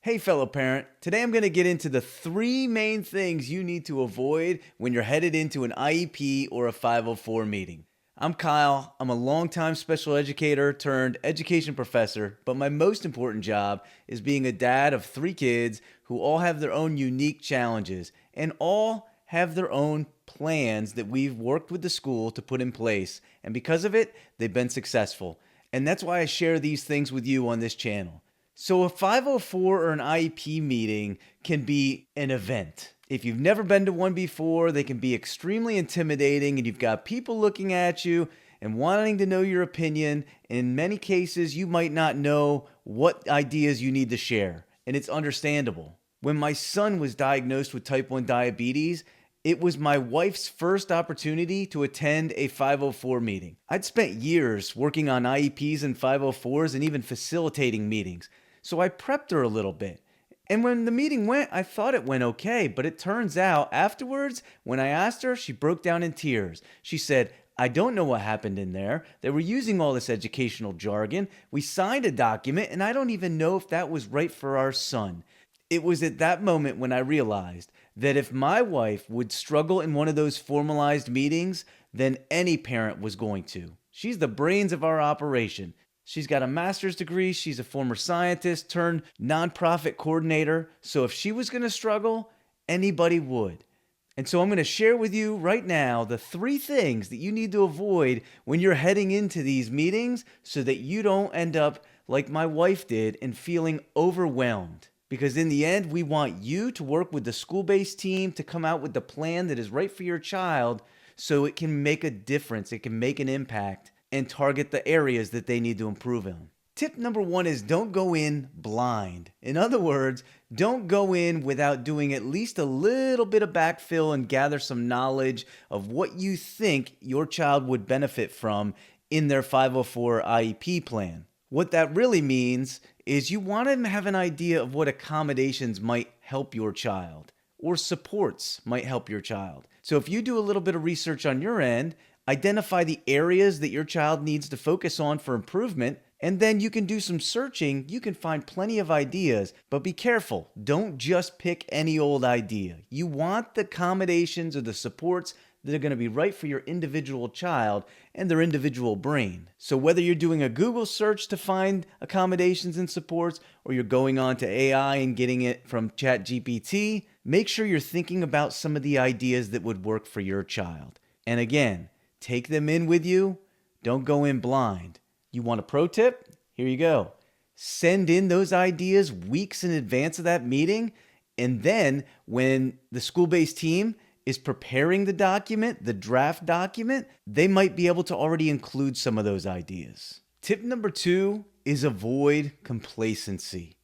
Hey, fellow parent. Today I'm going to get into the three main things you need to avoid when you're headed into an IEP or a 504 meeting. I'm Kyle. I'm a longtime special educator turned education professor, but my most important job is being a dad of three kids who all have their own unique challenges and all have their own plans that we've worked with the school to put in place. And because of it, they've been successful. And that's why I share these things with you on this channel. So a 504 or an IEP meeting can be an event. If you've never been to one before, they can be extremely intimidating and you've got people looking at you and wanting to know your opinion. In many cases, you might not know what ideas you need to share, and it's understandable. When my son was diagnosed with type 1 diabetes, it was my wife's first opportunity to attend a 504 meeting. I'd spent years working on IEPs and 504s and even facilitating meetings. So I prepped her a little bit. And when the meeting went, I thought it went okay, but it turns out afterwards, when I asked her, she broke down in tears. She said, "I don't know what happened in there. They were using all this educational jargon. We signed a document, and I don't even know if that was right for our son." It was at that moment when I realized that if my wife would struggle in one of those formalized meetings, then any parent was going to. She's the brains of our operation. She's got a master's degree. She's a former scientist turned nonprofit coordinator. So if she was going to struggle, anybody would. And so I'm going to share with you right now the three things that you need to avoid when you're heading into these meetings so that you don't end up like my wife did and feeling overwhelmed. Because in the end, we want you to work with the school-based team to come out with the plan that is right for your child so it can make a difference, it can make an impact, and target the areas that they need to improve on. Tip number one is don't go in blind. In other words, don't go in without doing at least a little bit of backfill and gather some knowledge of what you think your child would benefit from in their 504 IEP plan. What that really means is you want to have an idea of what accommodations might help your child or supports might help your child. So if you do a little bit of research on your end, identify the areas that your child needs to focus on for improvement, and then you can do some searching. You can find plenty of ideas, but be careful. Don't just pick any old idea. You want the accommodations or the supports that are going to be right for your individual child and their individual brain. So whether you're doing a Google search to find accommodations and supports, or you're going on to AI and getting it from ChatGPT, make sure you're thinking about some of the ideas that would work for your child. And again, take them in with you. Don't go in blind. You want a pro tip? Here you go. Send in those ideas weeks in advance of that meeting. And then when the school-based team is preparing the document, the draft document, they might be able to already include some of those ideas. Tip number two is avoid complacency.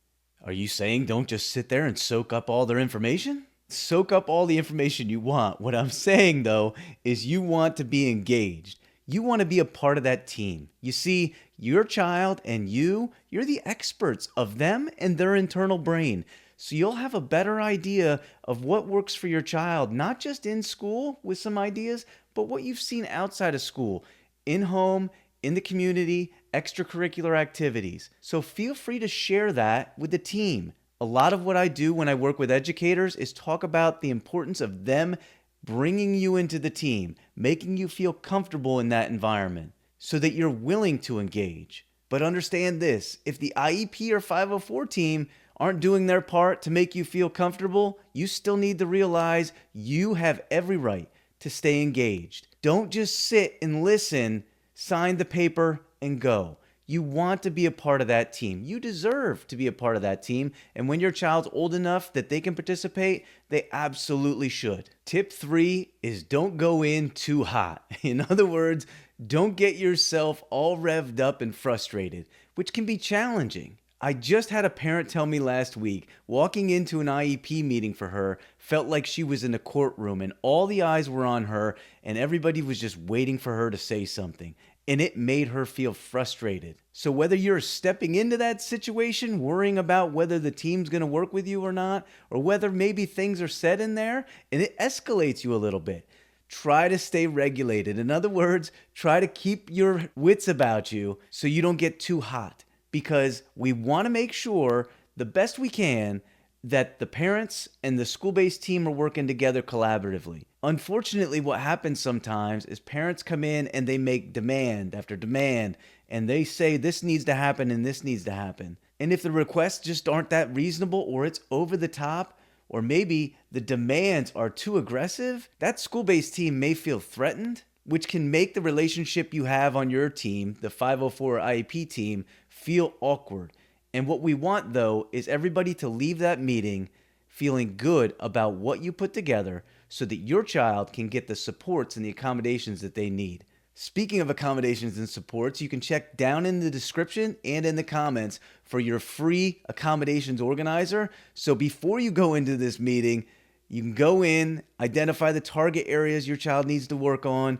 Are you saying don't just sit there and soak up all their information? Soak up all the information you want. What I'm saying, though, is you want to be engaged. You want to be a part of that team. You see, your child and you're the experts of them and their internal brain. So you'll have a better idea of what works for your child, not just in school with some ideas, but what you've seen outside of school, in home, in the community, extracurricular activities. So feel free to share that with the team. A lot of what I do when I work with educators is talk about the importance of them bringing you into the team, making you feel comfortable in that environment so that you're willing to engage. But understand this, if the IEP or 504 team aren't doing their part to make you feel comfortable, you still need to realize you have every right to stay engaged. Don't just sit and listen, sign the paper, and go. You want to be a part of that team. You deserve to be a part of that team. And when your child's old enough that they can participate, they absolutely should. Tip three is don't go in too hot. In other words, don't get yourself all revved up and frustrated, which can be challenging. I just had a parent tell me last week, walking into an IEP meeting for her, felt like she was in a courtroom and all the eyes were on her and everybody was just waiting for her to say something. And it made her feel frustrated. So whether you're stepping into that situation, worrying about whether the team's going to work with you or not, or whether maybe things are said in there and it escalates you a little bit, try to stay regulated. In other words, try to keep your wits about you so you don't get too hot. Because we want to make sure the best we can that the parents and the school-based team are working together collaboratively. Unfortunately, what happens sometimes is parents come in and they make demand after demand, and they say this needs to happen and this needs to happen. And if the requests just aren't that reasonable, or it's over the top, or maybe the demands are too aggressive, that school-based team may feel threatened, which can make the relationship you have on your team, the 504 IEP team, feel awkward. And what we want, though, is everybody to leave that meeting feeling good about what you put together so that your child can get the supports and the accommodations that they need. Speaking of accommodations and supports, you can check down in the description and in the comments for your free accommodations organizer. So before you go into this meeting, you can go in, identify the target areas your child needs to work on,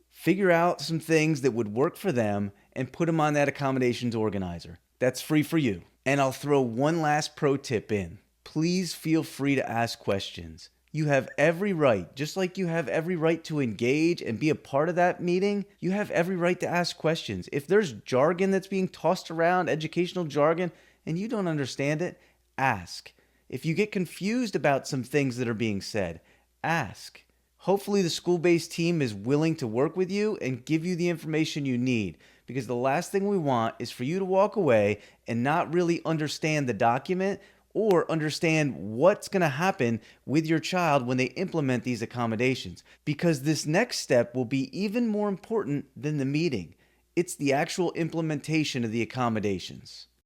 figure out some things that would work for them, and put them on that accommodations organizer. That's free for you. And I'll throw one last pro tip in. Please feel free to ask questions. You have every right, just like you have every right to engage and be a part of that meeting, you have every right to ask questions. If there's jargon that's being tossed around, educational jargon, and you don't understand it, ask. If you get confused about some things that are being said, ask. Hopefully the school-based team is willing to work with you and give you the information you need, because the last thing we want is for you to walk away and not really understand the document or understand what's going to happen with your child when they implement these accommodations. Because this next step will be even more important than the meeting. It's the actual implementation of the accommodations.